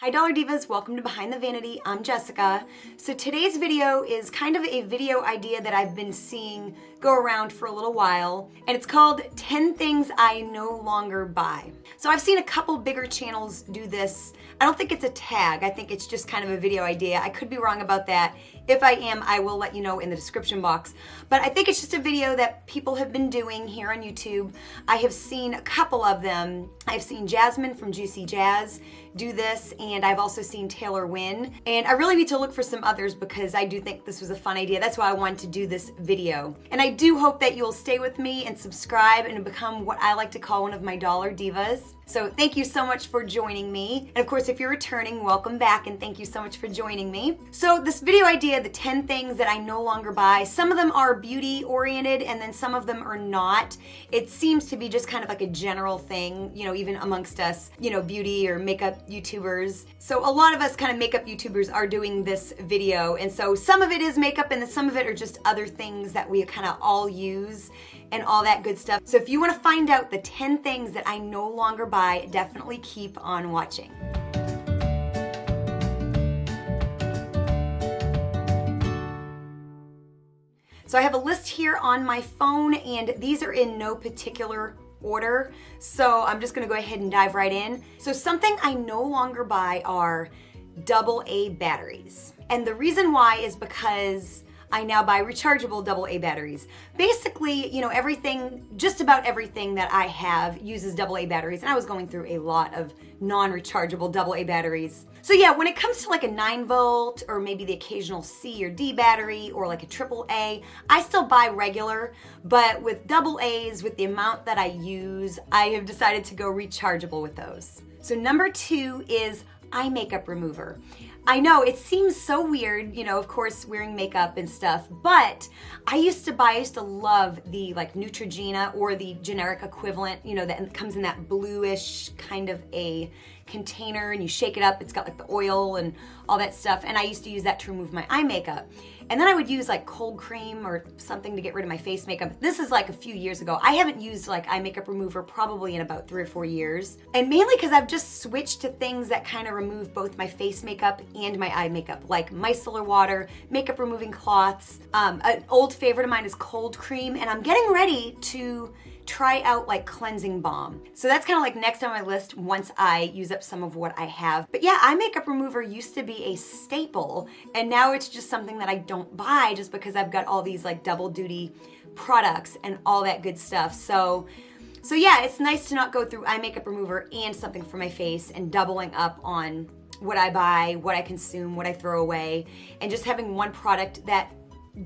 Hi Dollar Divas, welcome to Behind the Vanity. I'm Jessica. So today's video is kind of a video idea that I've been seeing go around for a little while, and it's called 10 Things I No Longer Buy. So I've seen a couple bigger channels do this. I don't think it's a tag, I think it's just kind of a video idea. I could be wrong about that. If I am, I will let you know in the description box. But I think it's just a video that people have been doing here on YouTube. I have seen a couple of them. I've seen Jasmine from Juicy Jazz do this, and I've also seen Taylor win. And I really need to look for some others because I do think this was a fun idea. That's why I wanted to do this video. And I do hope that you'll stay with me and subscribe and become what I like to call one of my Dollar Divas. So thank you so much for joining me. And of course, if you're returning, welcome back and thank you so much for joining me. So this video idea, the 10 things that I no longer buy, some of them are beauty oriented and then some of them are not. It seems to be just kind of like a general thing, you know, even amongst us, you know, beauty or makeup YouTubers. So a lot of us kind of makeup YouTubers are doing this video. And so some of it is makeup and then some of it are just other things that we kind of all use and all that good stuff. So if you want to find out the 10 things that I no longer buy, definitely keep on watching. So I have a list here on my phone and these are in no particular order. So I'm just gonna go ahead and dive right in. So something I no longer buy are AA batteries. And the reason why is because I now buy rechargeable AA batteries. Basically, you know, everything, just about everything that I have uses AA batteries, and I was going through a lot of non-rechargeable AA batteries. So yeah, when it comes to like a 9-volt or maybe the occasional C or D battery or like a AAA, I still buy regular, but with AA's, with the amount that I use, I have decided to go rechargeable with those. So number 2 is eye makeup remover. I know it seems so weird, you know, of course wearing makeup and stuff, but I used to love the like Neutrogena or the generic equivalent, you know, that comes in that bluish kind of a container and you shake it up, it's got like the oil and all that stuff, and I used to use that to remove my eye makeup. And then I would use like cold cream or something to get rid of my face makeup. This is like a few years ago. I haven't used like eye makeup remover probably in about 3 or 4 years. And mainly because I've just switched to things that kind of remove both my face makeup and my eye makeup, like micellar water, makeup removing cloths. An old favorite of mine is cold cream, and I'm getting ready to try out like cleansing balm. So that's kind of like next on my list once I use up some of what I have. But yeah, eye makeup remover used to be a staple, and now it's just something that I don't buy just because I've got all these like double duty products and all that good stuff. So yeah, it's nice to not go through eye makeup remover and something for my face and doubling up on what I buy, what I consume, what I throw away, and just having one product that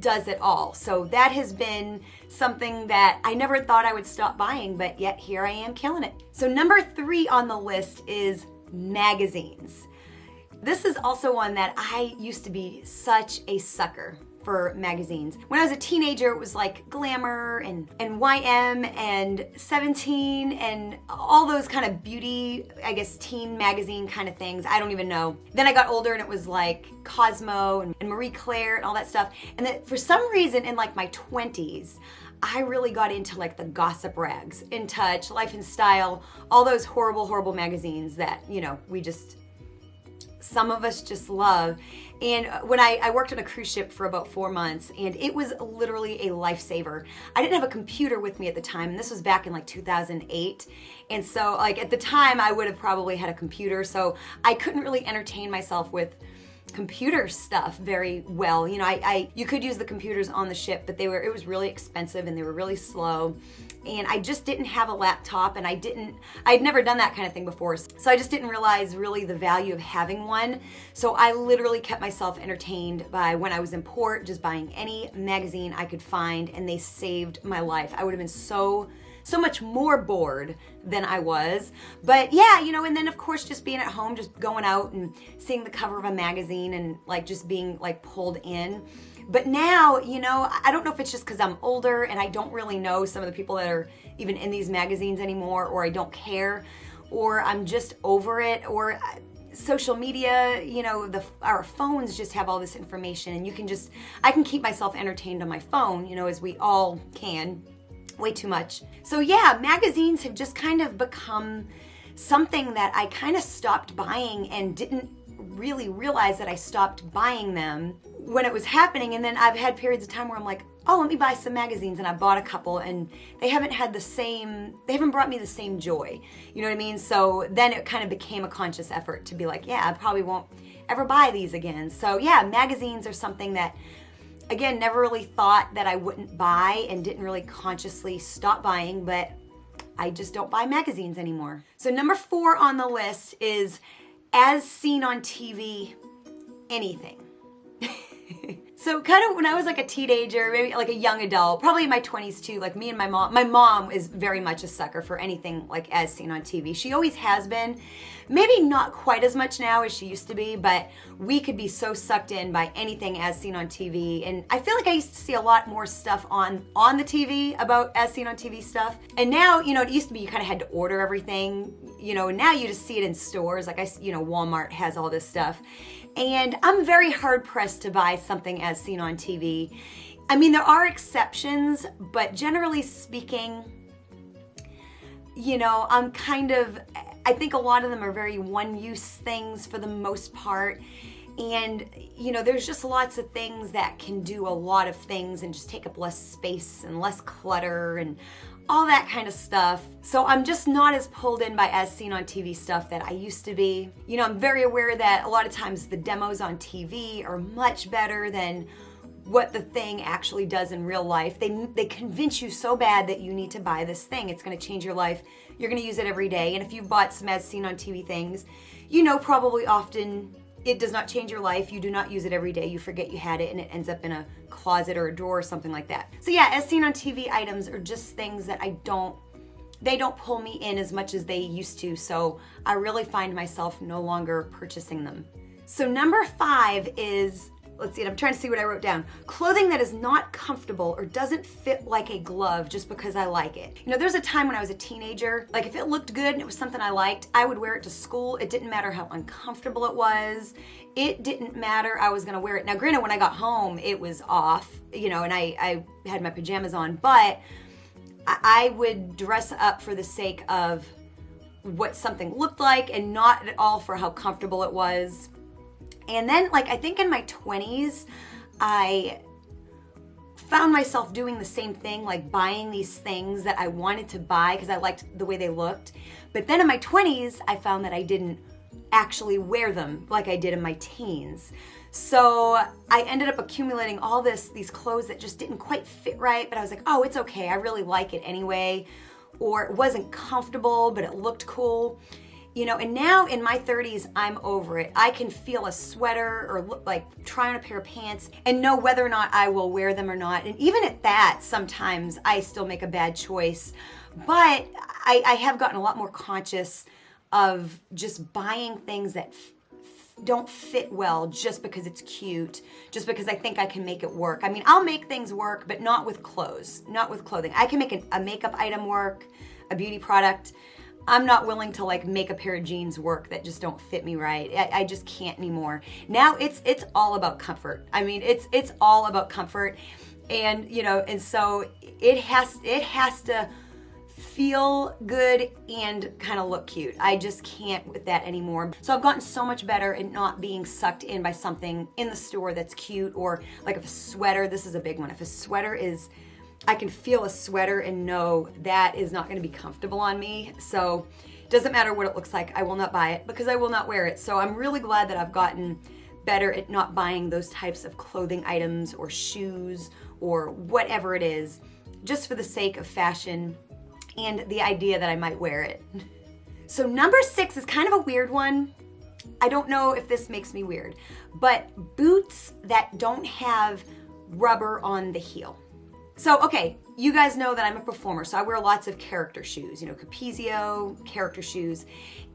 does it all. So that has been something that I never thought I would stop buying, but yet here I am killing it. So number 3 on the list is magazines. This is also one that I used to be such a sucker for magazines. When I was a teenager, it was like Glamour and YM and 17 and all those kind of beauty, I guess, teen magazine kind of things. I don't even know. Then I got older and it was like Cosmo and Marie Claire and all that stuff. And then for some reason in like my 20s, I really got into like the gossip rags, In Touch, Life and Style, all those horrible, horrible magazines that, you know, some of us just love. And when I worked on a cruise ship for about 4 months, and it was literally a lifesaver. I didn't have a computer with me at the time, and this was back in like 2008. And so like at the time I would have probably had a computer, so I couldn't really entertain myself with computer stuff very well. You know, you could use the computers on the ship, but it was really expensive and they were really slow. And I just didn't have a laptop, and I'd never done that kind of thing before. So I just didn't realize really the value of having one. So I literally kept myself entertained by, when I was in port, just buying any magazine I could find, and they saved my life. I would have been so much more bored than I was. But yeah, you know, and then of course just being at home, just going out and seeing the cover of a magazine and like just being like pulled in. But now, you know, I don't know if it's just because I'm older and I don't really know some of the people that are even in these magazines anymore, or I don't care, or I'm just over it, or social media, you know, our phones just have all this information, and I can keep myself entertained on my phone, you know, as we all can. Way too much. So yeah, magazines have just kind of become something that I kind of stopped buying and didn't really realize that I stopped buying them when it was happening. And then I've had periods of time where I'm like, oh, let me buy some magazines, and I bought a couple, and they haven't brought me the same joy. You know what I mean? So then it kind of became a conscious effort to be like, yeah, I probably won't ever buy these again. So yeah, magazines are something that, again, never really thought that I wouldn't buy and didn't really consciously stop buying, but I just don't buy magazines anymore. So number 4 on the list is as seen on TV, anything. So kind of when I was like a teenager, maybe like a young adult, probably in my 20s too, like me and my mom is very much a sucker for anything like as seen on TV. She always has been. Maybe not quite as much now as she used to be, but we could be so sucked in by anything as seen on TV. And I feel like I used to see a lot more stuff on the TV about as seen on TV stuff. And now, you know, it used to be you kind of had to order everything, you know, and now you just see it in stores. Like Walmart has all this stuff. And I'm very hard pressed to buy something as seen on TV. I mean, there are exceptions, but generally speaking, you know, I think a lot of them are very one-use things for the most part. And, you know, there's just lots of things that can do a lot of things and just take up less space and less clutter and all that kind of stuff. So I'm just not as pulled in by as seen on TV stuff that I used to be. You know, I'm very aware that a lot of times the demos on TV are much better than what the thing actually does in real life. They convince you so bad that you need to buy this thing. It's going to change your life. You're going to use it every day. And if you've bought some as seen on TV things, you know probably often it does not change your life. You do not use it every day. You forget you had it and it ends up in a closet or a drawer or something like that. So yeah, as seen on TV items are just things that they don't pull me in as much as they used to. So I really find myself no longer purchasing them. So number 5 is, let's see, I'm trying to see what I wrote down. Clothing that is not comfortable or doesn't fit like a glove just because I like it. You know, there's a time when I was a teenager, like if it looked good and it was something I liked, I would wear it to school. It didn't matter how uncomfortable it was. It didn't matter. I was gonna wear it. Now, granted, when I got home, it was off, you know, and I had my pajamas on, but I would dress up for the sake of what something looked like and not at all for how comfortable it was. And then, like, I think in my 20s, I found myself doing the same thing, like buying these things that I wanted to buy because I liked the way they looked. But then in my 20s, I found that I didn't actually wear them like I did in my teens. So I ended up accumulating all these clothes that just didn't quite fit right, but I was like, oh, it's okay. I really like it anyway. Or it wasn't comfortable, but it looked cool. You know, and now in my 30s, I'm over it. I can feel a sweater or look like try on a pair of pants and know whether or not I will wear them or not. And even at that, sometimes I still make a bad choice. But I have gotten a lot more conscious of just buying things that don't fit well just because it's cute, just because I think I can make it work. I mean, I'll make things work, but not with clothes, not with clothing. I can make a makeup item work, a beauty product. I'm not willing to like make a pair of jeans work that just don't fit me right. I just can't anymore. Now it's all about comfort. I mean, it's all about comfort, and you know, and so it has to feel good and kind of look cute. I just can't with that anymore. So I've gotten so much better at not being sucked in by something in the store that's cute, or like if a sweater, this is a big one. If a sweater is, I can feel a sweater and know that is not going to be comfortable on me. So it doesn't matter what it looks like. I will not buy it because I will not wear it. So I'm really glad that I've gotten better at not buying those types of clothing items or shoes or whatever it is, just for the sake of fashion and the idea that I might wear it. So number 6 is kind of a weird one. I don't know if this makes me weird, but boots that don't have rubber on the heel. So, okay, you guys know that I'm a performer, so I wear lots of character shoes, you know, Capezio, character shoes.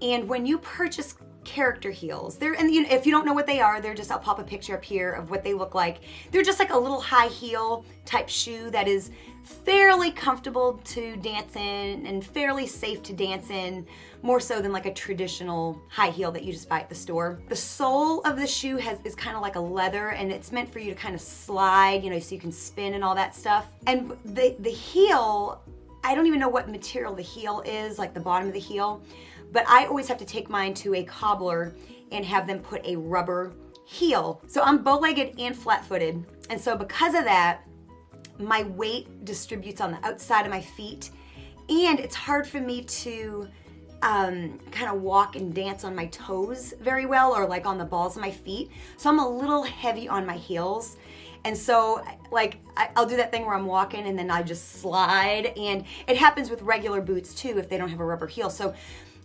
And when you purchase character heels, and you know, if you don't know what they are, they're just, I'll pop a picture up here of what they look like. They're just like a little high heel type shoe that is fairly comfortable to dance in and fairly safe to dance in, more so than like a traditional high heel that you just buy at the store. The sole of the shoe is kind of like a leather, and it's meant for you to kind of slide, you know, so you can spin and all that stuff. And the heel, I don't even know what material the heel is, like the bottom of the heel, but I always have to take mine to a cobbler and have them put a rubber heel. So I'm bow-legged and flat-footed, and so because of that, my weight distributes on the outside of my feet, and it's hard for me to kind of walk and dance on my toes very well, or like on the balls of my feet. So I'm a little heavy on my heels. And so like I'll do that thing where I'm walking and then I just slide, and it happens with regular boots too if they don't have a rubber heel. So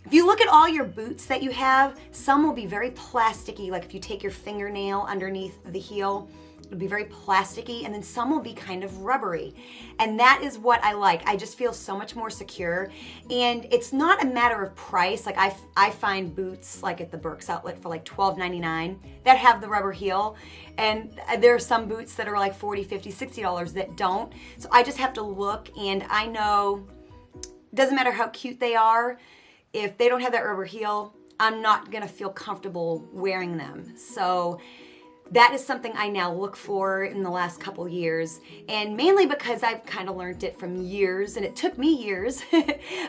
if you look at all your boots that you have, some will be very plasticky, like if you take your fingernail underneath the heel, it'll be very plasticky, and then some will be kind of rubbery. And that is what I like. I just feel so much more secure. And it's not a matter of price. Like I find boots like at the Burks outlet for like $12.99 that have the rubber heel. And there are some boots that are like $40, $50, $60 that don't. So I just have to look, and I know it doesn't matter how cute they are. If they don't have that rubber heel, I'm not gonna feel comfortable wearing them. So that is something I now look for in the last couple years, and mainly because I've kind of learned it from years, and it took me years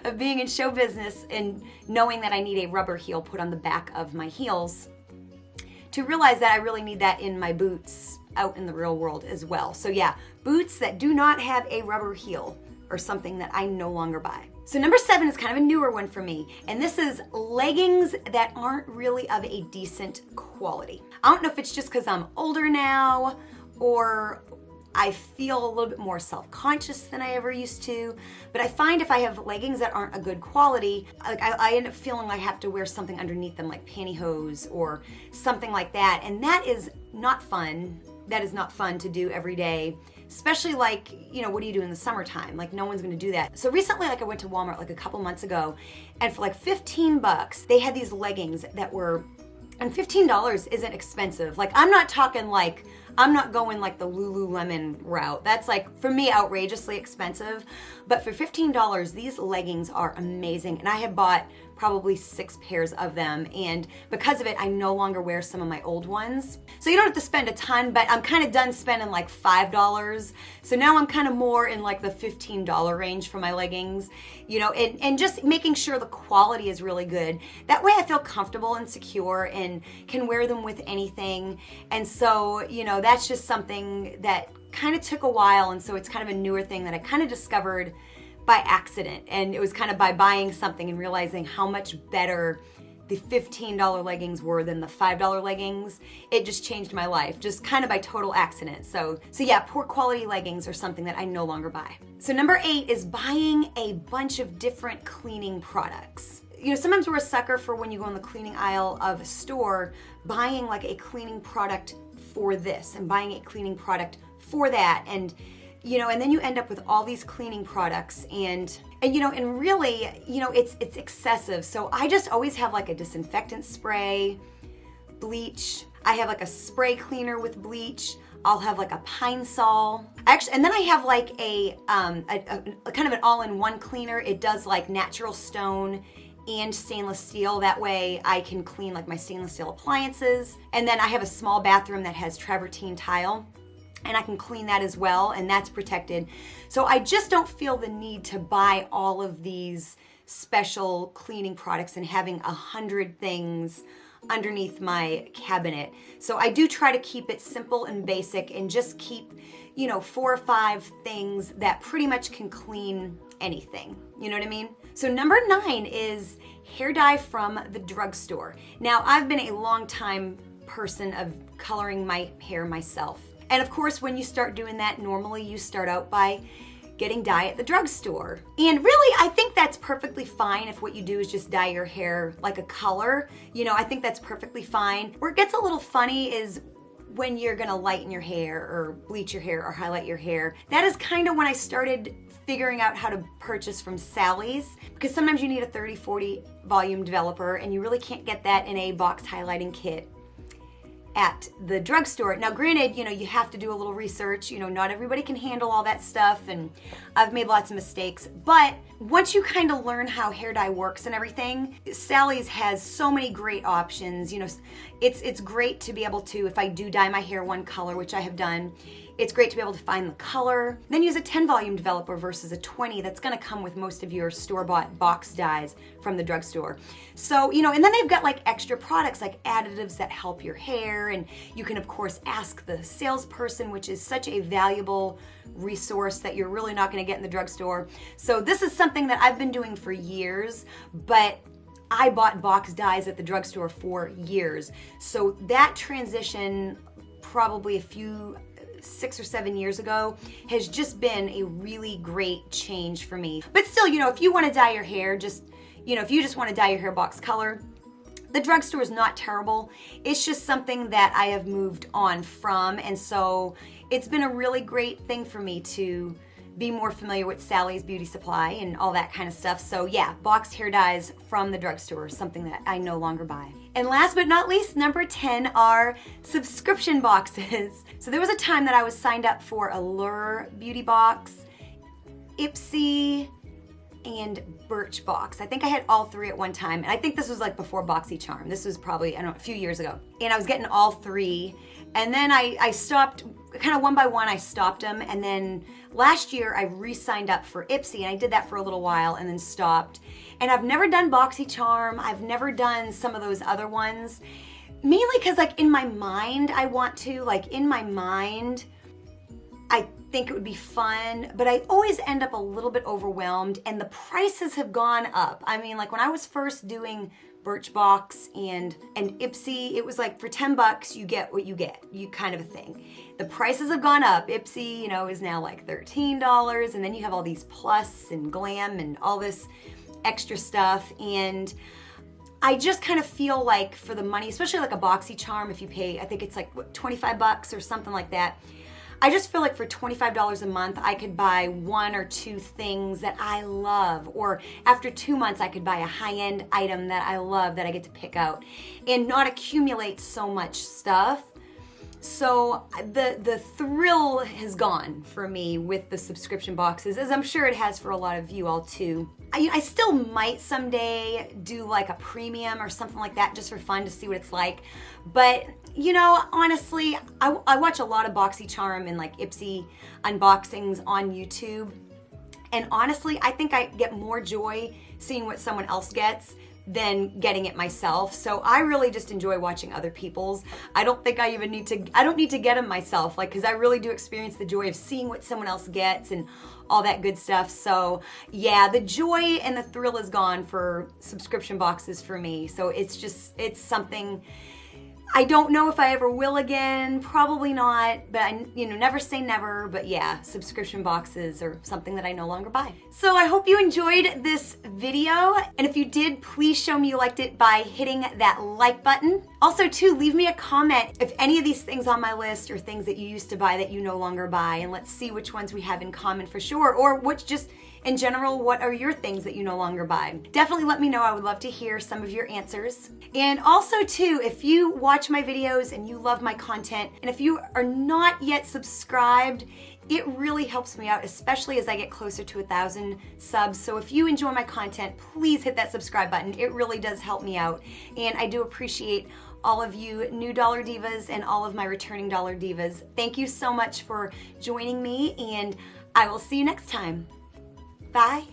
of being in show business and knowing that I need a rubber heel put on the back of my heels to realize that I really need that in my boots out in the real world as well. So yeah, boots that do not have a rubber heel are something that I no longer buy. So number 7 is kind of a newer one for me, and this is leggings that aren't really of a decent quality. I don't know if it's just because I'm older now, or I feel a little bit more self-conscious than I ever used to, but I find if I have leggings that aren't a good quality, like I end up feeling like I have to wear something underneath them, like pantyhose or something like that, and that is not fun. That is not fun to do every day. Especially like, you know, what do you do in the summertime? Like no one's gonna do that. So recently, like I went to Walmart like a couple months ago, and for like 15 bucks, they had these leggings that were, and $15 isn't expensive. Like I'm not talking like, I'm not going like the Lululemon route. That's like, for me, outrageously expensive. But for $15, these leggings are amazing. And I have bought probably 6 pairs of them, and because of it I no longer wear some of my old ones. So you don't have to spend a ton, but I'm kind of done spending like $5, so now I'm kind of more in like the $15 range for my leggings, you know, and just making sure the quality is really good. That way I feel comfortable and secure and can wear them with anything. And so, you know, that's just something that kind of took a while, and so it's kind of a newer thing that I kind of discovered by accident, and it was kind of by buying something and realizing how much better the $15 leggings were than the $5 leggings. It just changed my life, just kind of by total accident. So yeah, poor quality leggings are something that I no longer buy. So number 8 is buying a bunch of different cleaning products. You know, sometimes we're a sucker for when you go in the cleaning aisle of a store, buying like a cleaning product for this and buying a cleaning product for that, and you know, and then you end up with all these cleaning products, and you know, and really, you know, it's excessive. So I just always have like a disinfectant spray, bleach. I have like a spray cleaner with bleach. I'll have like a Pine Sol. Actually, and then I have like a kind of an all-in-one cleaner. It does like natural stone and stainless steel. That way I can clean like my stainless steel appliances. And then I have a small bathroom that has travertine tile, and I can clean that as well, and that's protected. So I just don't feel the need to buy all of these special cleaning products and having 100 things underneath my cabinet. So I do try to keep it simple and basic, and just keep, you know, 4 or 5 things that pretty much can clean anything. You know what I mean? So number 9 is hair dye from the drugstore. Now, I've been a long time person of coloring my hair myself. And of course, when you start doing that, normally you start out by getting dye at the drugstore. And really, I think that's perfectly fine if what you do is just dye your hair like a color. You know, I think that's perfectly fine. Where it gets a little funny is when you're gonna lighten your hair or bleach your hair or highlight your hair. That is kind of when I started figuring out how to purchase from Sally's, because sometimes you need a 30-40 volume developer, and you really can't get that in a box highlighting kit at the drugstore. Now granted, you know, you have to do a little research, you know, not everybody can handle all that stuff, and I've made lots of mistakes, but once you kind of learn how hair dye works and everything, Sally's has so many great options. You know, it's great to be able to, if I do dye my hair one color, which I have done, It's great to be able to find the color. Then use a 10 volume developer versus a 20 that's gonna come with most of your store-bought box dyes from the drugstore. So, and then they've got like extra products like additives that help your hair, and you can of course ask the salesperson, which is such a valuable resource that you're really not gonna get in the drugstore. So this is something that I've been doing for years, but I bought box dyes at the drugstore for years. So that transition, probably 6 or 7 years ago, has just been a really great change for me. But still, if you want to dye your hair, if you just want to dye your hair box color, the drugstore is not terrible. It's just something that I have moved on from, and so it's been a really great thing for me to be more familiar with Sally's Beauty Supply and all that kind of stuff. So yeah, boxed hair dyes from the drugstore is something that I no longer buy. And last but not least, number 10 are subscription boxes. So there was a time that I was signed up for Allure Beauty Box, Ipsy, and Birchbox. I think I had all three at one time. And I think this was like before BoxyCharm. This was probably, a few years ago. And I was getting all three. And then I stopped, kind of one by one, I stopped them. And then last year I re-signed up for Ipsy, and I did that for a little while and then stopped. And I've never done BoxyCharm. I've never done some of those other ones. Mainly because like in my mind, I want to, I think it would be fun, but I always end up a little bit overwhelmed, and the prices have gone up. I mean, like when I was first doing Birchbox and Ipsy, it was like for $10 you get what you get, you kind of a thing. The prices have gone up. Ipsy, is now like $13, and then you have all these Plus and Glam and all this extra stuff, and I just kind of feel like for the money, especially like a BoxyCharm, if you pay, I think it's like what, $25 or something like that. I just feel like for $25 a month, I could buy 1 or 2 things that I love. Or after 2 months, I could buy a high-end item that I love that I get to pick out and not accumulate so much stuff. So the thrill has gone for me with the subscription boxes, as I'm sure it has for a lot of you all too. I still might someday do like a premium or something like that just for fun to see what it's like. But honestly, I watch a lot of BoxyCharm and like Ipsy unboxings on YouTube. And honestly, I think I get more joy seeing what someone else gets than getting it myself. So I really just enjoy watching other people's. I don't think I even need to get them myself, because I really do experience the joy of seeing what someone else gets and all that good stuff. So yeah, the joy and the thrill is gone for subscription boxes for me. So it's something I don't know if I ever will again, probably not, but I never say never, but yeah, subscription boxes are something that I no longer buy. So I hope you enjoyed this video, and if you did, please show me you liked it by hitting that like button. Also too, leave me a comment if any of these things on my list are things that you used to buy that you no longer buy, and let's see which ones we have in common for sure, or which just in general, what are your things that you no longer buy? Definitely let me know. I would love to hear some of your answers. And also too, if you watch my videos and you love my content, and if you are not yet subscribed, it really helps me out, especially as I get closer to 1,000 subs. So if you enjoy my content, please hit that subscribe button. It really does help me out. And I do appreciate all of you new Dollar Divas and all of my returning Dollar Divas. Thank you so much for joining me, and I will see you next time. Bye.